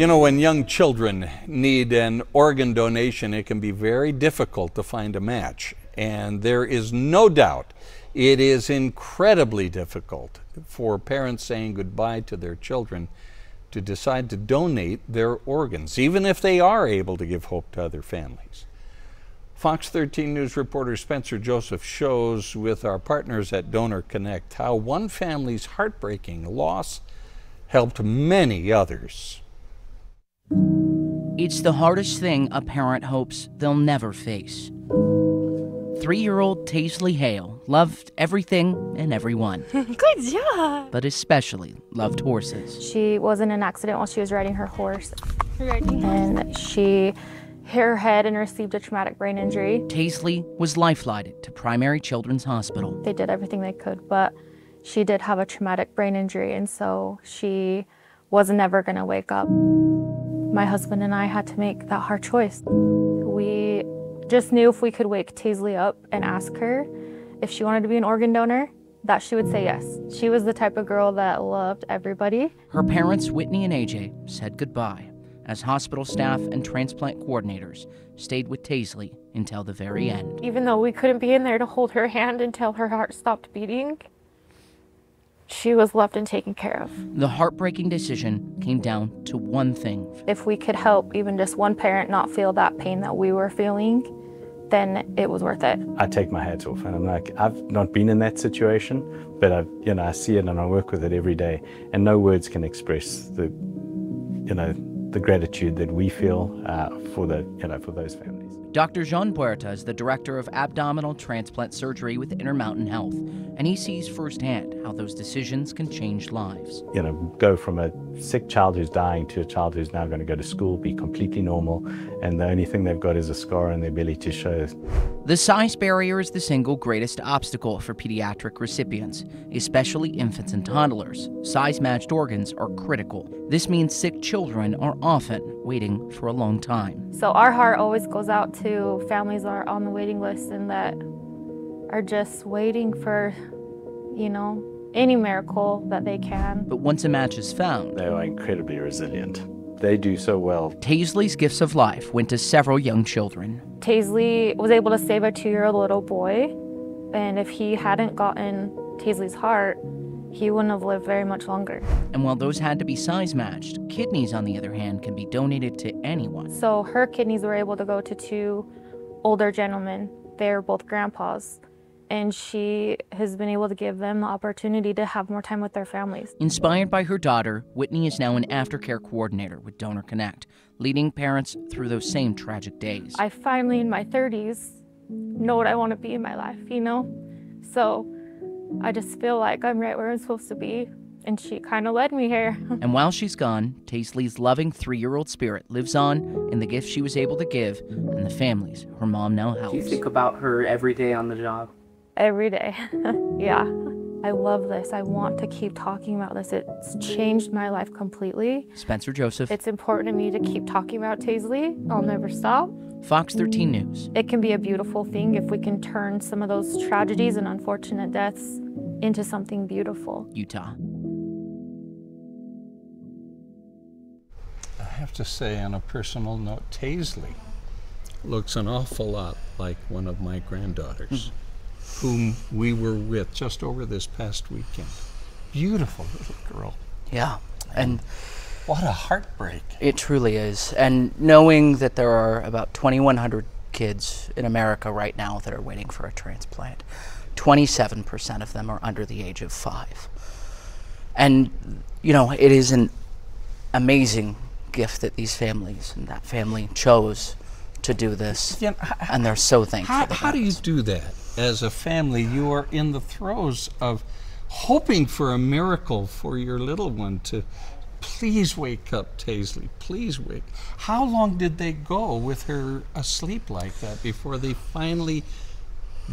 You know, when young children need an organ donation, it can be very difficult to find a match. And there is no doubt it is incredibly difficult for parents saying goodbye to their children to decide to donate their organs, even if they are able to give hope to other families. Fox 13 News reporter Spencer Joseph shows with our partners at Donor Connect how one family's heartbreaking loss helped many others. It's the hardest thing a parent hopes they'll never face. 3-year-old Taisley Hale loved everything and everyone. Good job! But especially loved horses. She was in an accident while she was riding her horse. And she hit her head and received a traumatic brain injury. Taisley was life-flighted to Primary Children's Hospital. They did everything they could, but she did have a traumatic brain injury, and so she was never going to wake up. My husband and I had to make that hard choice. We just knew if we could wake Taisley up and ask her if she wanted to be an organ donor, that she would say yes. She was the type of girl that loved everybody. Her parents, Whitney and AJ, said goodbye as hospital staff and transplant coordinators stayed with Taisley until the very end. Even though we couldn't be in there to hold her hand until her heart stopped beating, she was loved and taken care of. The heartbreaking decision came down to one thing. If we could help even just one parent not feel that pain that we were feeling, then it was worth it. I take my hat off, and I'm like, I've not been in that situation, but I see it and I work with it every day, and no words can express the gratitude that we feel for those families. Dr. Jean Puerta is the director of abdominal transplant surgery with Intermountain Health, and he sees firsthand how those decisions can change lives. Go from a sick child who's dying to a child who's now going to go to school, be completely normal, and the only thing they've got is a scar on their belly to show. The size barrier is the single greatest obstacle for pediatric recipients, especially infants and toddlers. Size-matched organs are critical. This means sick children are often waiting for a long time. So our heart always goes out to families that are on the waiting list and that are just waiting for, any miracle that they can. But once a match is found, they are incredibly resilient. They do so well. Taisley's gifts of life went to several young children. Taisley was able to save a 2-year-old little boy, and if he hadn't gotten Taisley's heart, he wouldn't have lived very much longer. And while those had to be size matched, kidneys, on the other hand, can be donated to anyone. So her kidneys were able to go to 2 older gentlemen. They're both grandpas. And she has been able to give them the opportunity to have more time with their families. Inspired by her daughter, Whitney is now an aftercare coordinator with Donor Connect, leading parents through those same tragic days. I finally, in my 30s, know what I want to be in my life, So I just feel like I'm right where I'm supposed to be, and she kind of led me here. And while she's gone, Taisley's loving 3-year-old spirit lives on in the gifts she was able to give and the families her mom now helps. Do you think about her every day on the job? Every day, yeah. I love this. I want to keep talking about this. It's changed my life completely. Spencer Joseph. It's important to me to keep talking about Taisley. I'll never stop. Fox 13 News. It can be a beautiful thing if we can turn some of those tragedies and unfortunate deaths into something beautiful. Utah. I have to say, on a personal note, Taisley looks an awful lot like one of my granddaughters, whom we were with just over this past weekend. Beautiful little girl. Yeah, and what a heartbreak. It truly is. And knowing that there are about 2,100 kids in America right now that are waiting for a transplant, 27% of them are under the age of 5. And, it is an amazing gift that these families and that family chose to do this, and they're so thankful. How do you do that? As a family, you are in the throes of hoping for a miracle for your little one to please wake up, Taisley, please wake. How long did they go with her asleep like that before they finally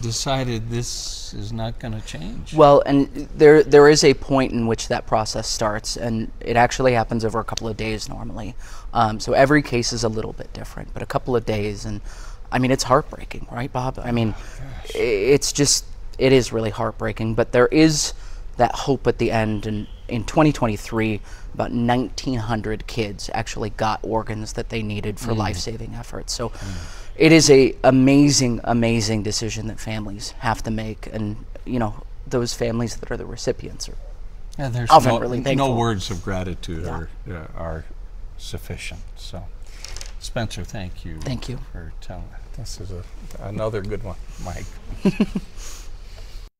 decided this is not going to change? Well, and there is a point in which that process starts, and it actually happens over a couple of days normally. So every case is a little bit different, but a couple of days, and it's heartbreaking, right, Bob? It is really heartbreaking, but there is that hope at the end, and In 2023, about 1,900 kids actually got organs that they needed for life-saving efforts. So it is a amazing, amazing decision that families have to make, and you know, those families that are the recipients are there's often really thankful. no words of gratitude are sufficient. So, Spencer, thank you. Thank you for telling. This is another good one, Mike.